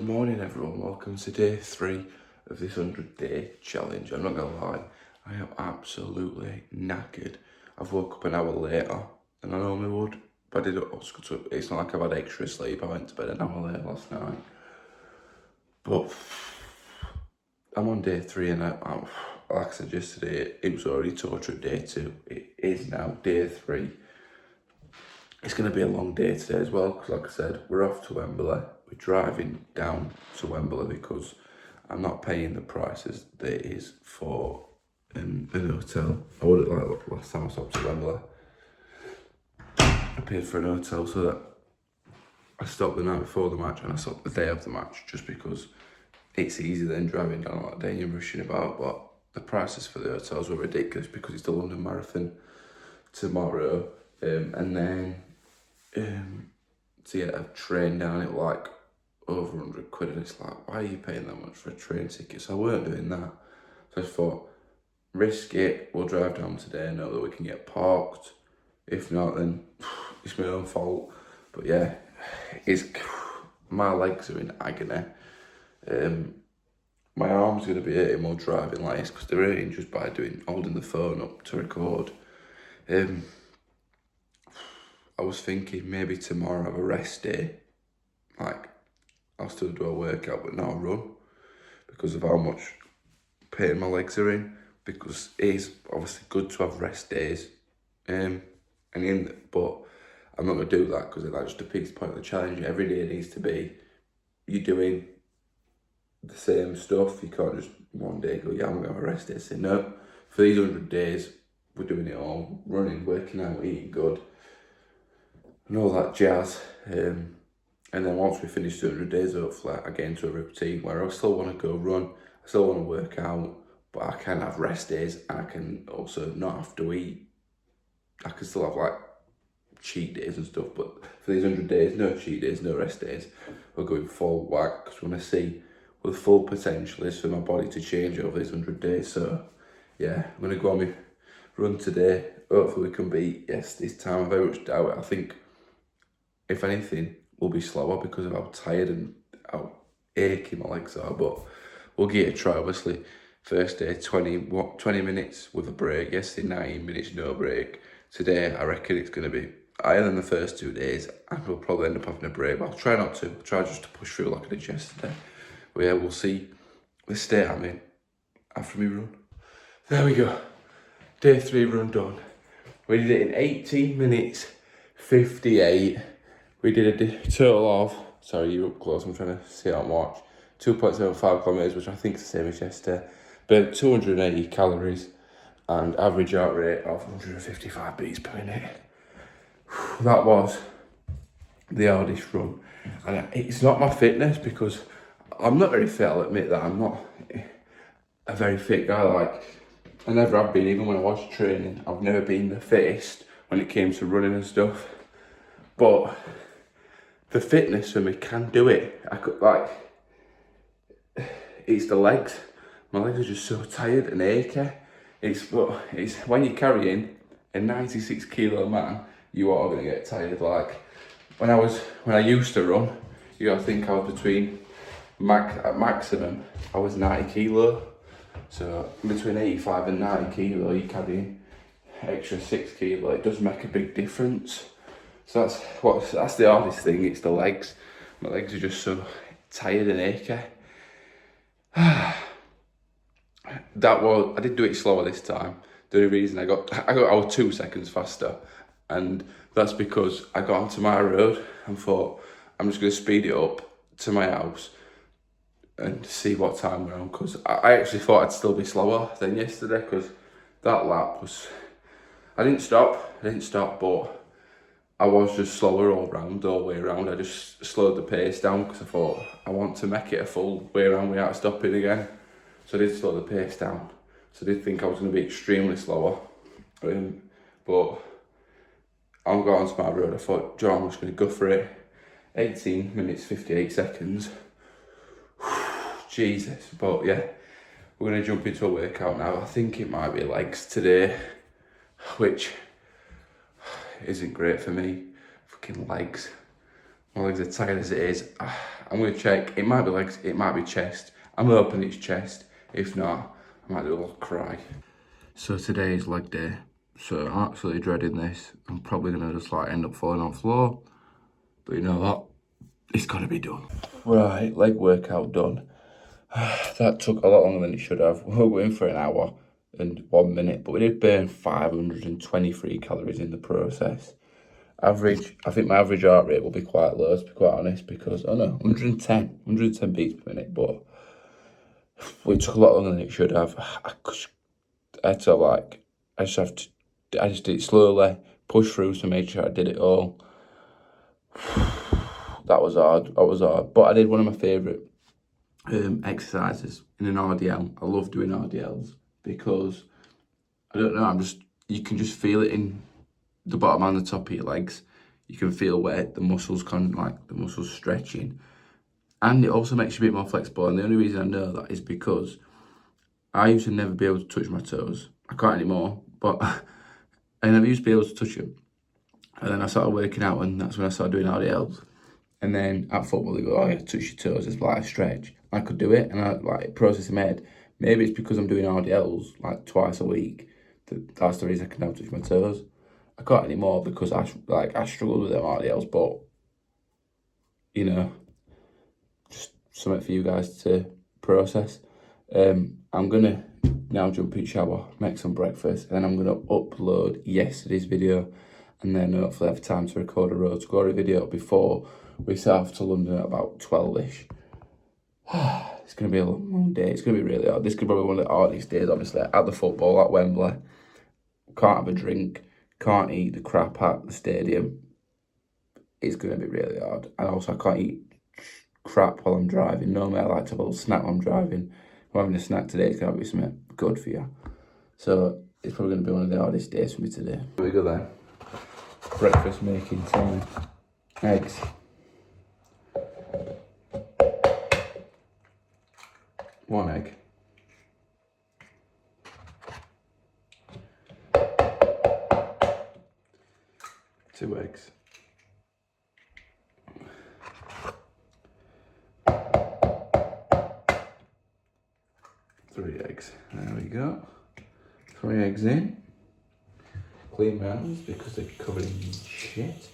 morning everyone, welcome to day 3 of this 100-day challenge. I'm not gonna lie, I am absolutely knackered. I've woke up an hour later than I normally would, but it's not like I've had extra sleep. I went to bed an hour late last night. But I'm on day 3 and I'm like I said yesterday, it was already torture at day 2. It is now day 3. It's going to be a long day today as well, because like I said, we're off to Wembley. We're driving down to Wembley because I'm not paying the prices that it is for an hotel. I would have, like last time I stopped at Wembley, I paid for an hotel so that I stopped the night before the match and I stopped the day of the match, just because it's easier than driving down all that day and you're rushing about. But the prices for the hotels were ridiculous because it's the London Marathon tomorrow, and then to get a train down it like over 100 quid, and it's like, why are you paying that much for a train ticket? So I weren't doing that. So I just thought, risk it, we'll drive down today, know that we can get parked. If not, then it's my own fault. But yeah, my legs are in agony. My arm's going to be hurting more driving like this, because they're hurting just by holding the phone up to record. I was thinking maybe tomorrow have a rest day. Like, I'll still do a workout but not a run, because of how much pain my legs are in. Because it is obviously good to have rest days. But I'm not going to do that, because that just defeats the point of the challenge. Every day needs to be, you're doing the same stuff. You can't just one day go, yeah, I'm going to have a rest day. Say, no, for these 100 days, we're doing it all. Running, working out, eating good, and all that jazz. And then once we finish 200 days, hopefully I get into a routine where I still want to go run, I still want to work out, but I can have rest days and I can also not have to eat. I can still have like cheat days and stuff, but for these 100 days, no cheat days, no rest days. We're going full whack, because we want to see what the full potential is for my body to change over these 100 days. So yeah, I'm going to go on my run today. Hopefully we can beat yesterday's time. I very much doubt it. I think, if anything, we'll be slower because of how tired and how achy my legs are, but we'll give it a try. Obviously, first day 20 minutes with a break. Yesterday 19 minutes, no break. Today I reckon it's going to be higher than the first 2 days, and we'll probably end up having a break, but I'll try not to. I'll try just to push through like I did yesterday. But yeah, we'll see the state I'm in after me run. There we go. Day 3 run done. We did it in 18 minutes 58. We did a total of, sorry, you're up close, I'm trying to see it on watch, 2.75 kilometres, which I think is the same as yesterday. Burnt 280 calories and average heart rate of 155 beats per minute. That was the hardest run. And it's not my fitness, because I'm not very fit, I'll admit that. I'm not a very fit guy. Like, I never have been, even when I was training. I've never been the fittest when it came to running and stuff. But the fitness for me can do it. I could, like, it's the legs. My legs are just so tired and achy. It's when you're carrying a 96 kilo man, you are gonna get tired. Like, when I used to run, you gotta think I was between at maximum, I was 90 kilo. So between 85 and 90 kilo, you're carrying extra 6 kilo. It does make a big difference. So that's the hardest thing. It's the legs. My legs are just so tired and achy. I did do it slower this time. The only reason I was 2 seconds faster, and that's because I got onto my road and thought, I'm just going to speed it up to my house and see what time we're on, because I actually thought I'd still be slower than yesterday, because that lap was, I didn't stop, but I was just slower all the way around. I just slowed the pace down, because I thought I want to make it a full way around without stopping again. So I did slow the pace down. So I did think I was going to be extremely slower. But I'm going onto my road. I thought, Joe, I'm just going to go for it. 18 minutes, 58 seconds. Jesus. But yeah, we're going to jump into a workout now. I think it might be legs today, which isn't great for me. Fucking legs. My legs are tired as it is. I'm going to check. It might be legs, it might be chest. I'm hoping it's chest. If not, I might do a little cry. So today is leg day. So I'm absolutely dreading this. I'm probably going to just like end up falling on the floor. But you know what? It's got to be done. Right, leg workout done. That took a lot longer than it should have. We were going for an hour and 1 minute, but we did burn 523 calories in the process. Average, I think my average heart rate will be quite low, to be quite honest, because, 110 beats per minute, but it took a lot longer than it should have. I had to, like, I just did it slowly, push through to make sure I did it all. That was hard, but I did one of my favourite exercises in an RDL. I love doing RDLs because, I don't know, you can just feel it in the bottom and the top of your legs. You can feel where the muscles stretching, and it also makes you a bit more flexible. And the only reason I know that is because I used to never be able to touch my toes. I can't anymore, but I never used to be able to touch them. And then I started working out, and that's when I started doing RDLs. And then at football, they go, "Oh yeah, touch your toes." It's like a stretch. I could do it, and I like process in my head. Maybe it's because I'm doing RDLs like twice a week. That's the reason I can now touch my toes. I can't anymore because I struggled with them RDLs, but you know, just something for you guys to process. I'm gonna now jump in the shower, make some breakfast, and then I'm gonna upload yesterday's video, and then hopefully have time to record a Road to Glory video before we set off to London at about 12ish. It's gonna be a long day. It's gonna be really hard. This could be probably one of the hardest days, obviously, at the football at Wembley. Can't have a drink. Can't eat the crap at the stadium. It's going to be really hard. And also, I can't eat crap while I'm driving. Normally, I like to have a little snack while I'm driving. If I'm having a snack today, it's going to be something good for you. So, it's probably going to be one of the hardest days for me today. Here we go then. Breakfast making time. Eggs. One egg. Two eggs. Three eggs. There we go. 3 eggs in. Clean my hands because they're covered in shit.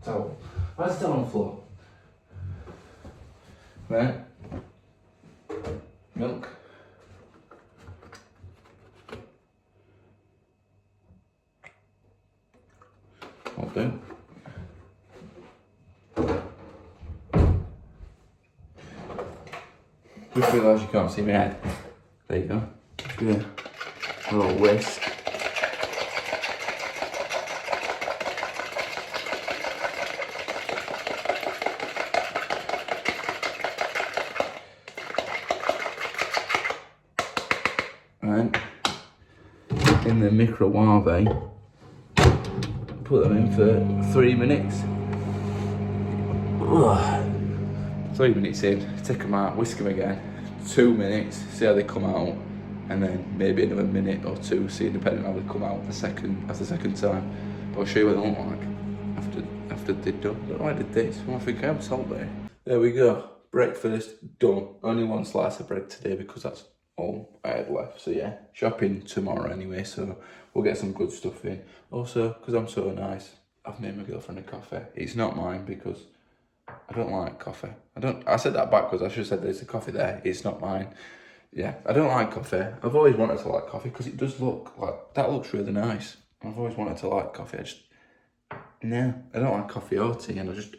Towel. Why's the towel on the floor? Right. Milk. I'll do. Just realise you can't see my head. There you go. Yeah. A little whisk. Right. In the microwave. Put them in for 3 minutes. Ugh. 3 minutes in, take them out, whisk them again. 2 minutes, see how they come out, and then maybe another minute or two, see depending on how they come out the second time. But I'll show you what they look like after they're done. I don't know why I did this. I think I am salty. There we go. Breakfast done. Only 1 slice of bread today because that's all I had left. So yeah, shopping tomorrow anyway, so we'll get some good stuff in. Also, because I'm so nice, I've made my girlfriend a coffee. It's not mine because I don't like coffee. I said that backwards. I should have said there's a coffee there. It's not mine. Yeah, I don't like coffee. I've always wanted to like coffee because it does look like, that looks really nice. I've always wanted to like coffee. I don't like coffee or tea, and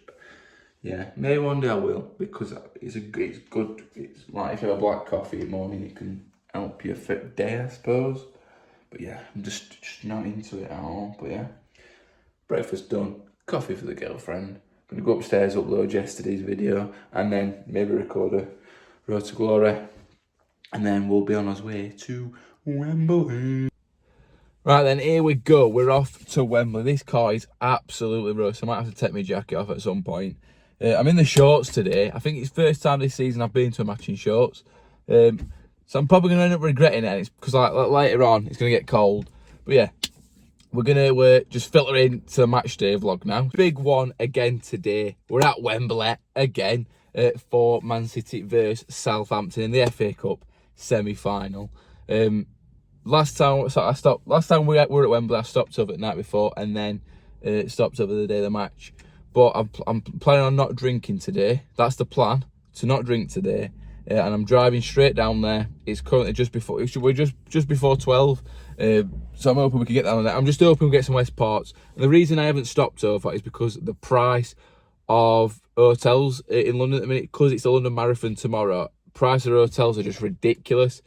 yeah, maybe one day I will, because it's good. It's like if you have a black coffee in the morning, it can help your fit day, I suppose. But yeah, I'm just not into it at all. But yeah, breakfast done, coffee for the girlfriend. I'm gonna go upstairs, upload yesterday's video, and then maybe record a Road to Glory, and then we'll be on our way to Wembley. Right then, here we go. We're off to Wembley. This car is absolutely roast. I might have to take my jacket off at some point. I'm in the shorts today. I think it's first time this season I've been to a match in shorts. So I'm probably going to end up regretting it. It's because like later on, it's going to get cold. But yeah, we're going to just filter into the match day vlog now. Big one again today. We're at Wembley again for Man City versus Southampton in the FA Cup semi-final. Last time we were at Wembley, I stopped over the night before and then stopped over the day of the match. But I'm planning on not drinking today. That's the plan, to not drink today. And I'm driving straight down there. It's currently we're just before 12. So I'm hoping we can get down there. I'm just hoping we get some West Parts. And the reason I haven't stopped over is because the price of hotels in London at the minute, because it's the London Marathon tomorrow, price of hotels are just ridiculous.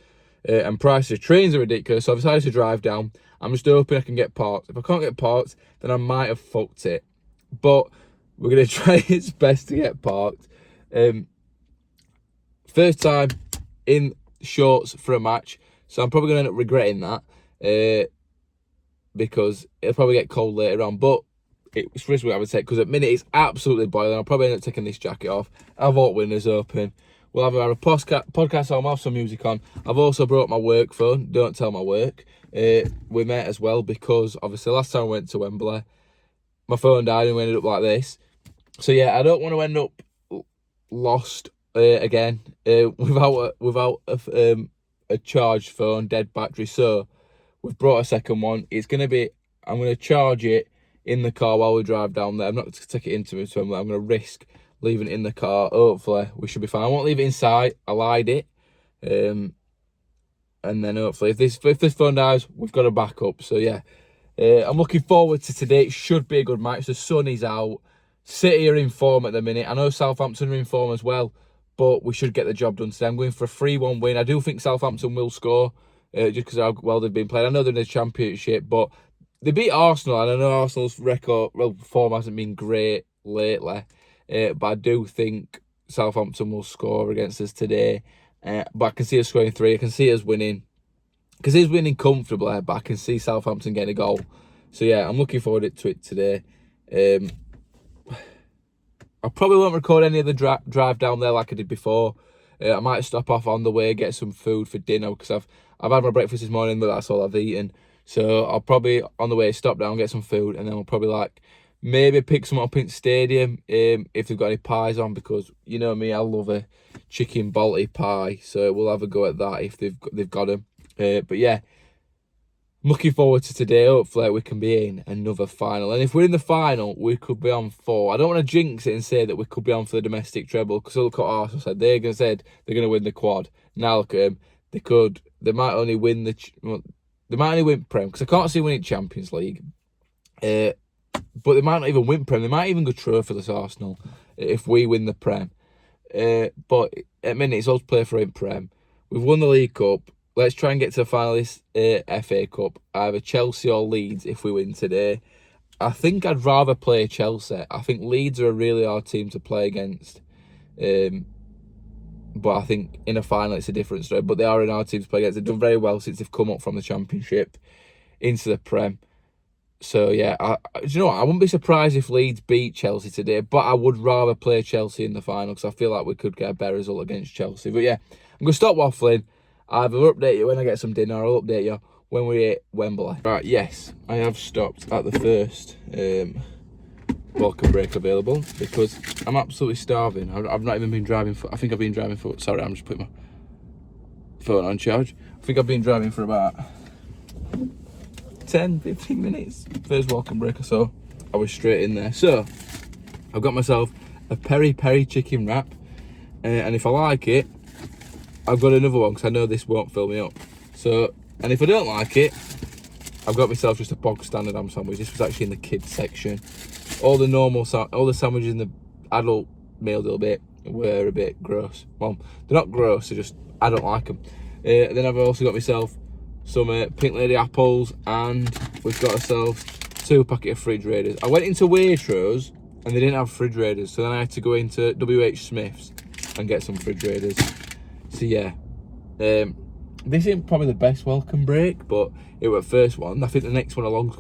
And prices of trains are ridiculous. So I've decided to drive down. I'm just hoping I can get parked. If I can't get parked, then I might have fucked it. But we're going to try its best to get parked. First time in shorts for a match, so I'm probably going to end up regretting that because it'll probably get cold later on. But it's risky, I would say, because at the minute it's absolutely boiling. I'll probably end up taking this jacket off. I've got windows open. We'll have a podcast on, we'll have some music on. I've also brought my work phone, don't tell my work, with me as well, because obviously last time I went to Wembley, my phone died and we ended up like this. So yeah, I don't want to end up lost again without a charged phone, dead battery. So we've brought a second one. I'm going to charge it in the car while we drive down there. I'm not going to take it into it, so I'm going to risk leaving it in the car. Hopefully we should be fine. I won't leave it inside. I'll hide it, and then hopefully if this phone dies, we've got a backup. So yeah, I'm looking forward to today. It should be a good match. The sun is out. City are in form at the minute. I know Southampton are in form as well, but we should get the job done today. I'm going for a 3-1 win. I do think Southampton will score, just because of how well they've been playing. I know they're in the Championship, but they beat Arsenal, and I know Arsenal's form hasn't been great lately. But I do think Southampton will score against us today. But I can see us scoring 3. I can see us winning. Because he's winning comfortably, but I can see Southampton getting a goal. So yeah, I'm looking forward to it today. I probably won't record any of the drive down there like I did before. I might stop off on the way, get some food for dinner, because I've had my breakfast this morning, but that's all I've eaten. So I'll probably on the way stop down, get some food, and then we'll probably maybe pick some up in stadium if they've got any pies on, because you know me, I love a chicken balti pie. So we'll have a go at that if they've got them. But yeah, I'm looking forward to today. Hopefully we can be in another final, and if we're in the final, we could be on 4. I don't want to jinx it and say that we could be on for the domestic treble, because look what Arsenal said. They're going to win the quad. Now look at them. They might only win Prem, because I can't see winning Champions League. But they might not even win Prem. They might even go trophyless, Arsenal, if we win the Prem. But at the minute, it's all to play for in Prem. We've won the League Cup. Let's try and get to the final of this FA Cup. Either Chelsea or Leeds if we win today. I think I'd rather play Chelsea. I think Leeds are a really hard team to play against. But I think in a final it's a different story. But they are an hard team to play against. They've done very well since they've come up from the Championship into the Prem. So yeah, do you know what? I wouldn't be surprised if Leeds beat Chelsea today, but I would rather play Chelsea in the final, because I feel like we could get a better result against Chelsea. But yeah, I'm going to stop waffling. Either I'll update you when I get some dinner, or I'll update you when we're at Wembley. Right, yes, I have stopped at the first welcome break available, because I'm absolutely starving. I've not even been driving for, I think I've been driving for, sorry, I'm just putting my phone on charge. I think I've been driving for about 10-15 minutes. First welcome break or so, I was straight in there. So I've got myself a peri peri chicken wrap, and if I like it, I've got another one, because I know this won't fill me up. So, and if I don't like it, I've got myself just a bog standard ham sandwich. This was actually in the kids section. All the sandwiches in the adult meal deal bit were a bit gross. Well, they're not gross, they're just, I don't like them. Then I've also got myself some Pink Lady apples, and we've got ourselves 2 packet of fridge raiders. I went into Waitrose and they didn't have fridge raiders, so then I had to go into WH Smith's and get some fridge raiders. So yeah, this isn't probably the best welcome break, but it was the first one. I think the next one along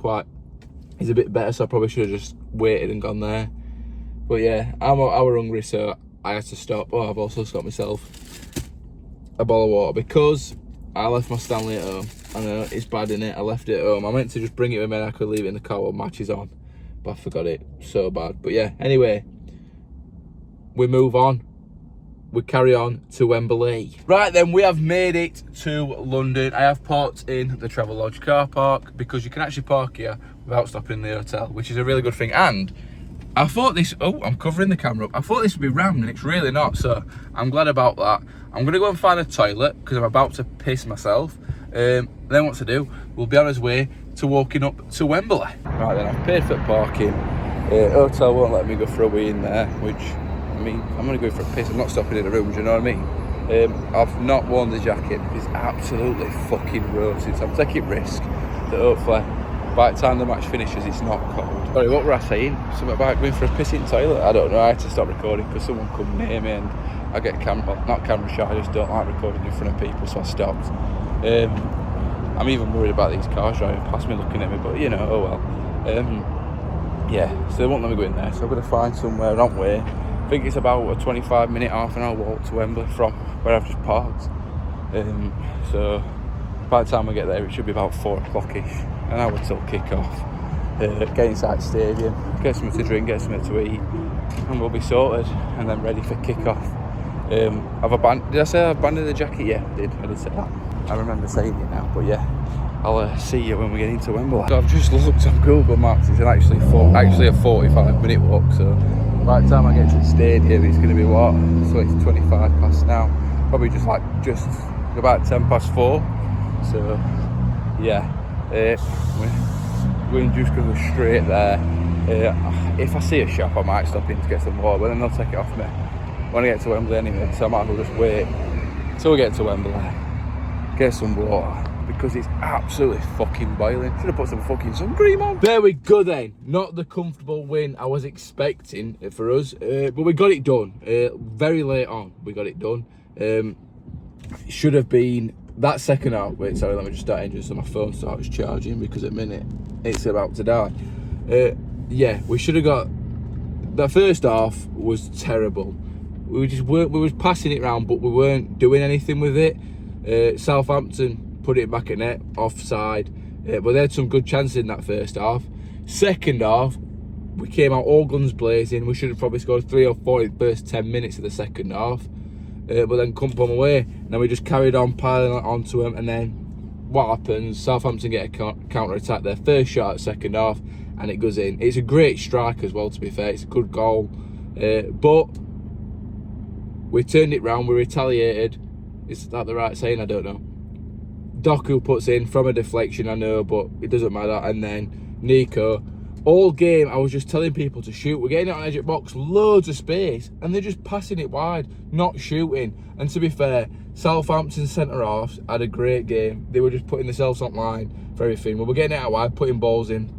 is a bit better, so I probably should have just waited and gone there. But yeah, I were hungry, so I had to stop. Oh, I've also got myself a bottle of water, because I left my Stanley at home. I know, it's bad, innit? I left it at home. I meant to just bring it with me and I could leave it in the car while matches on. But I forgot it. So bad. But yeah, anyway. We move on. We carry on to Wembley. Right then, we have made it to London. I have parked in the Travelodge car park because you can actually park here without stopping in the hotel, which is a really good thing. And I thought this, oh, I'm covering the camera up. I thought this would be rammed and it's really not, so I'm glad about that. I'm going to go and find a toilet because I'm about to piss myself. Then what to do, we'll be on his way to walking up to Wembley. Right then, I've paid for parking. Hotel won't let me go for a wee in there, which, I mean, I'm going to go for a piss. I'm not stopping in the room, do you know what I mean? I've not worn the jacket. It's absolutely fucking roasted, so I'm taking risk that hopefully by the time the match finishes, it's not cold. Sorry, what were I saying? Something about going for a pissing toilet? I don't know. I had to stop recording because someone come near me and I get not camera shy, I just don't like recording in front of people, so I stopped. I'm even worried about these cars driving past me looking at me, but you know, oh well. Yeah, so they won't let me go in there, so I'm going to find somewhere around way. I think it's about a 25-minute, half an hour walk to Wembley from where I've just parked. So by the time I get there, it should be about 4 o'clock-ish, an hour till kick-off. Get inside the stadium, get something to drink, get something to eat, and we'll be sorted and then ready for kick-off. Did I say I've abandoned the jacket? Yeah, I did say that. I remember saying it now, but yeah, I'll see you when we get into Wembley. So I've just looked on Google Maps, it's actually a 45-minute walk, so by the time I get to the stadium, it's going to be what? So it's 25 past now, probably just about 10 past 4, so yeah, we're just going to go straight there. If I see a shop, I might stop in to get some water, but then they'll take it off me when I get to Wembley anyway, so I might as well just wait till we get to Wembley, get some water, because it's absolutely fucking boiling. Should have put some fucking sun cream on. There we go then. Not the comfortable win I was expecting for us, but we got it done. Very late on, we got it done. Should have been that second half. Wait, sorry, let me just start engine so my phone starts charging, because at the minute it's about to die. Yeah, we should have got. The first half was terrible. We were passing it around, but we weren't doing anything with it. Southampton put it back at net, offside. But they had some good chances in that first half. Second half, we came out all guns blazing. We should have probably scored 3 or 4 in the first 10 minutes of the second half. But then come from away. And then we just carried on piling onto them. And then what happens? Southampton get a counter-attack. Their first shot at second half, and it goes in. It's a great strike as well, to be fair. It's a good goal. But we turned it round. We retaliated. Is that the right saying? I don't know. Doku puts in from a deflection, I know, but it doesn't matter. And then Nico, all game I was just telling people to shoot. We're getting it on edge of box, loads of space, and they're just passing it wide, not shooting. And to be fair, Southampton centre-halves had a great game. They were just putting themselves on line for everything. We were getting it out wide, putting balls in.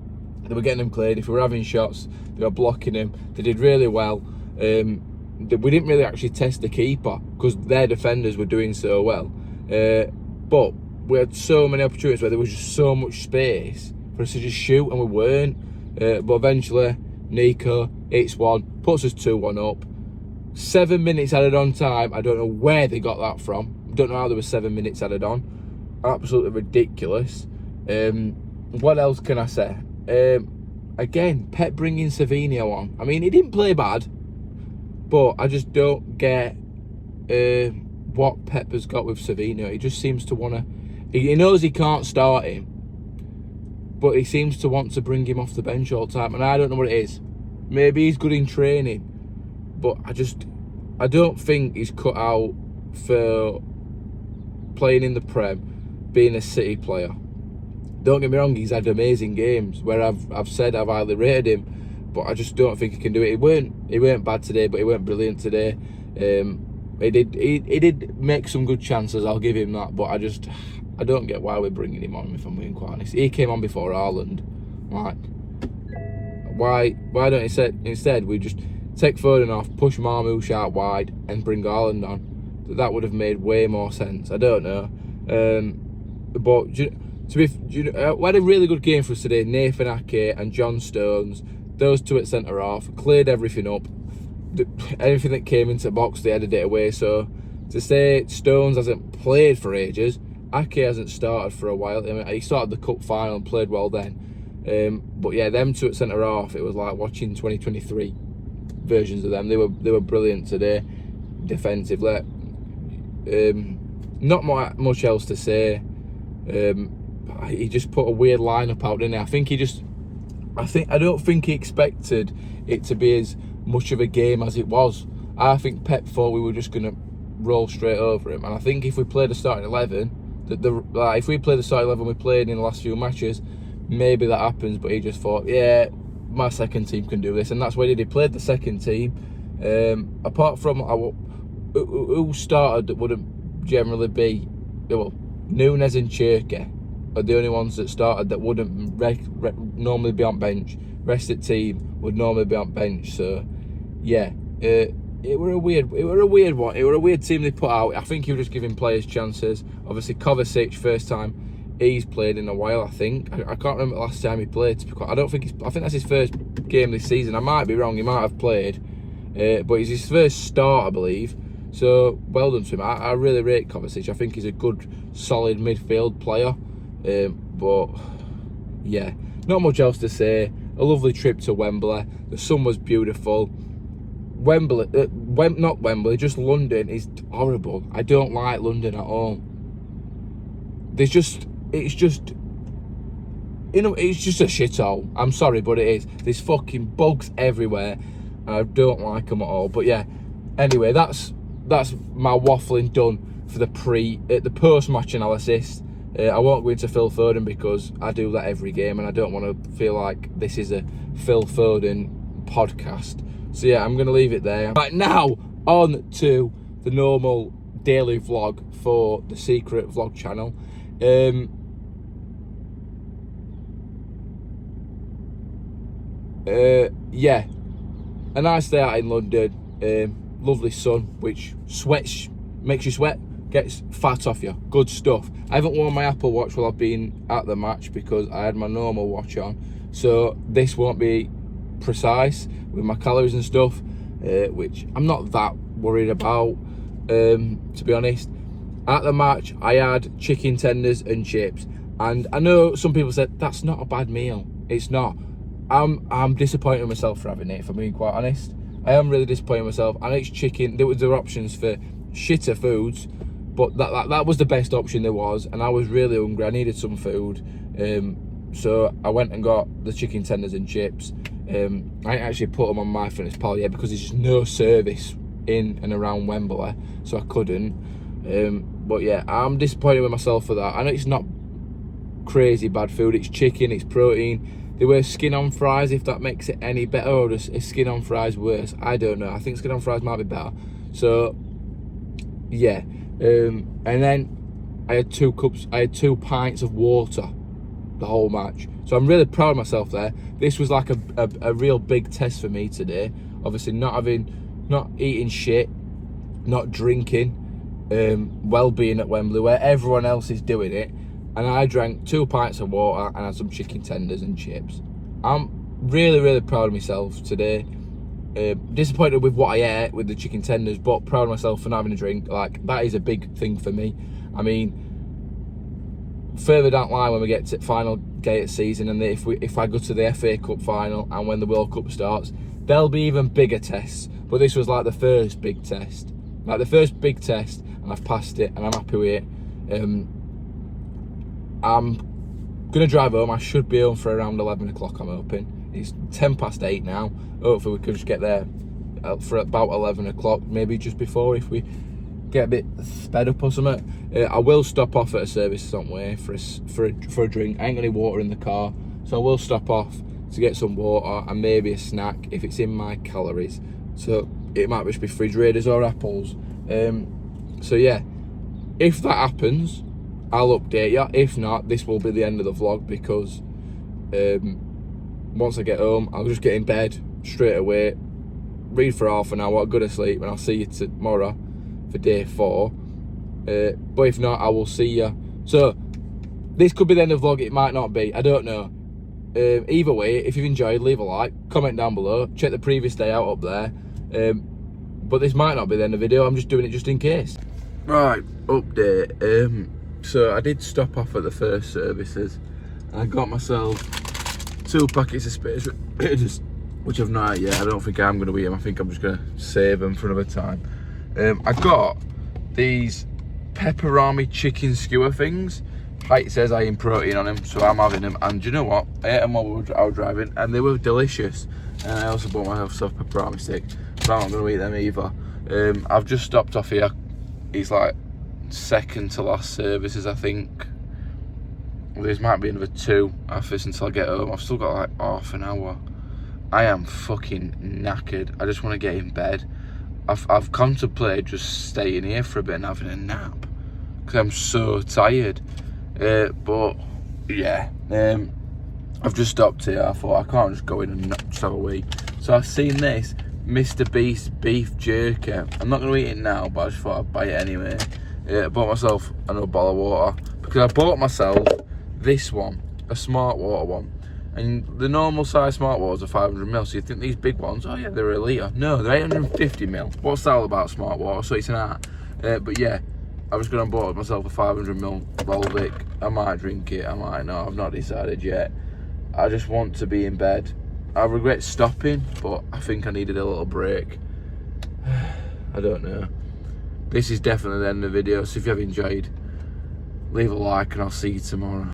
They were getting them cleared. If we were having shots, they were blocking them. They did really well. We didn't really actually test the keeper because their defenders were doing so well. But we had so many opportunities where there was just so much space for us to just shoot, and we weren't. But eventually, Nico hits one, puts us 2-1 up. 7 minutes added on time. I don't know where they got that from. I don't know how there was 7 minutes added on. Absolutely ridiculous. What else can I say? Again, Pep bringing Savinho on. I mean, he didn't play bad, but I just don't get what Pep has got with Savinho. He just seems to want to. He knows he can't start him, but he seems to want to bring him off the bench all the time, and I don't know what it is. Maybe he's good in training, but I don't think he's cut out for playing in the Prem, being a City player. Don't get me wrong, he's had amazing games where I've said I've highly rated him, but I just don't think he can do it. He weren't bad today, but he weren't brilliant today. He did make some good chances, I'll give him that, but I don't get why we're bringing him on, if I'm being quite honest. He came on before Haaland. Like, why don't instead we just take Foden off, push Marmoush out wide, and bring Haaland on? That would have made way more sense. I don't know. But we had a really good game for us today. Nathan Ake and John Stones, those two at centre half, cleared everything up. Anything that came into the box, they headed it away. So to say Stones hasn't played for ages, Ake hasn't started for a while. I mean, he started the cup final and played well then. But yeah, them two at centre half, it was like watching 2023 versions of them. They were brilliant today, defensively. Not much else to say. He just put a weird lineup out, didn't he? I don't think he expected it to be as much of a game as it was. I think Pep thought we were just going to roll straight over him, and I think if we played the starting 11, if we played the starting 11 we played in the last few matches, maybe that happens. But he just thought, yeah, my second team can do this, and that's why he played the second team. Apart from who started, that wouldn't generally be, well, Nunes and Cherky are the only ones that started that wouldn't normally be on bench. Rest of the team would normally be on bench. So yeah, it were a weird one. It were a weird team they put out. I think he was just giving players chances. Obviously Kovacic, first time he's played in a while. I think I can't remember the last time he played. I think that's his first game this season. I might be wrong. He might have played, but it's his first start, I believe. So well done to him. I really rate Kovacic. I think he's a good, solid midfield player. But yeah, not much else to say. A lovely trip to Wembley. The sun was beautiful. Not Wembley, just London is horrible. I don't like London at all. It's just a shithole. I'm sorry, but it is. There's fucking bugs everywhere, and I don't like them at all. But yeah, anyway, that's my waffling done for the post-match analysis. I won't go into Phil Foden because I do that every game, and I don't want to feel like this is a Phil Foden podcast. So yeah, I'm going to leave it there. Right, now on to the normal daily vlog for the secret vlog channel. Yeah, a nice day out in London. Lovely sun, which makes you sweat, gets fat off you. Good stuff. I haven't worn my Apple Watch while I've been at the match because I had my normal watch on, so this won't be precise with my calories and stuff, which I'm not that worried about, to be honest. At the match I had chicken tenders and chips, and I know some people said that's not a bad meal. It's not. I'm disappointed in myself for having it, if I'm being quite honest. I am really disappointed in myself. I know it's chicken. There were options for shitter foods, but that was the best option there was, and I was really hungry. I needed some food, so I went and got the chicken tenders and chips. I actually put them on MyFitnessPal, yeah, because there's just no service in and around Wembley, so I couldn't. But yeah, I'm disappointed with myself for that. I know it's not crazy bad food. It's chicken, it's protein. They were skin on fries, if that makes it any better, or is skin on fries worse? I don't know. I think skin on fries might be better. So yeah, and then I had 2 pints of water the whole match. So I'm really proud of myself there. This was like a real big test for me today. Obviously not eating shit, not drinking, well being at Wembley where everyone else is doing it. And I drank 2 pints of water and had some chicken tenders and chips. I'm really, really proud of myself today. Disappointed with what I ate with the chicken tenders, but proud of myself for not having a drink. Like, that is a big thing for me. I mean, further down the line when we get to final day of season, and if I go to the FA Cup final and when the World Cup starts, there'll be even bigger tests. But this was like the first big test. And I've passed it, and I'm happy with it. I'm going to drive home. I should be home for around 11 o'clock, I'm hoping. It's 8:10 now. Hopefully we could just get there for about 11 o'clock, maybe just before if we get a bit sped up or something. I will stop off at a service somewhere for a drink. I ain't got any water in the car, so I will stop off to get some water and maybe a snack if it's in my calories. So it might just be fridge raiders or apples. So yeah, if that happens, I'll update you. If not, this will be the end of the vlog because once I get home, I'll just get in bed straight away, read for half an hour, go to sleep, and I'll see you tomorrow for day 4. But if not, I will see you. So this could be the end of the vlog. It might not be. I don't know. Either way, if you've enjoyed, leave a like, comment down below, check the previous day out up there. But this might not be the end of the video. I'm just doing it just in case. Right, update. So I did stop off at the first services. And I got myself 2 packets of Space Raiders, which I've not had yet. I don't think I'm going to eat them. I think I'm just going to save them for another time. I got these pepperoni chicken skewer things. It says high in protein on them, so I'm having them. And do you know what? I ate them while I was driving, and they were delicious. And I also bought myself soft pepperoni stick, but I'm not going to eat them either. I've just stopped off here. It's like second to last services, I think. There might be another 2 after this until I get home. I've still got like half an hour. I am fucking knackered. I just want to get in bed. I've contemplated just staying here for a bit and having a nap because I'm so tired. But yeah, I've just stopped here. I thought I can't just go in and just have a wee. So I've seen this Mr. Beast beef jerky. I'm not going to eat it now, but I just thought I'd buy it anyway. I bought myself another bottle of water because I bought myself this one, a smart water one. And the normal size smart waters are 500ml, so you think these big ones, oh yeah, they're a litre. No, they're 850ml. What's that all about, smart water? So it's an art. But yeah, I was going to buy myself a 500ml Volvic. I might drink it, I might not. I've not decided yet. I just want to be in bed. I regret stopping, but I think I needed a little break. I don't know. This is definitely the end of the video, so if you have enjoyed, leave a like and I'll see you tomorrow.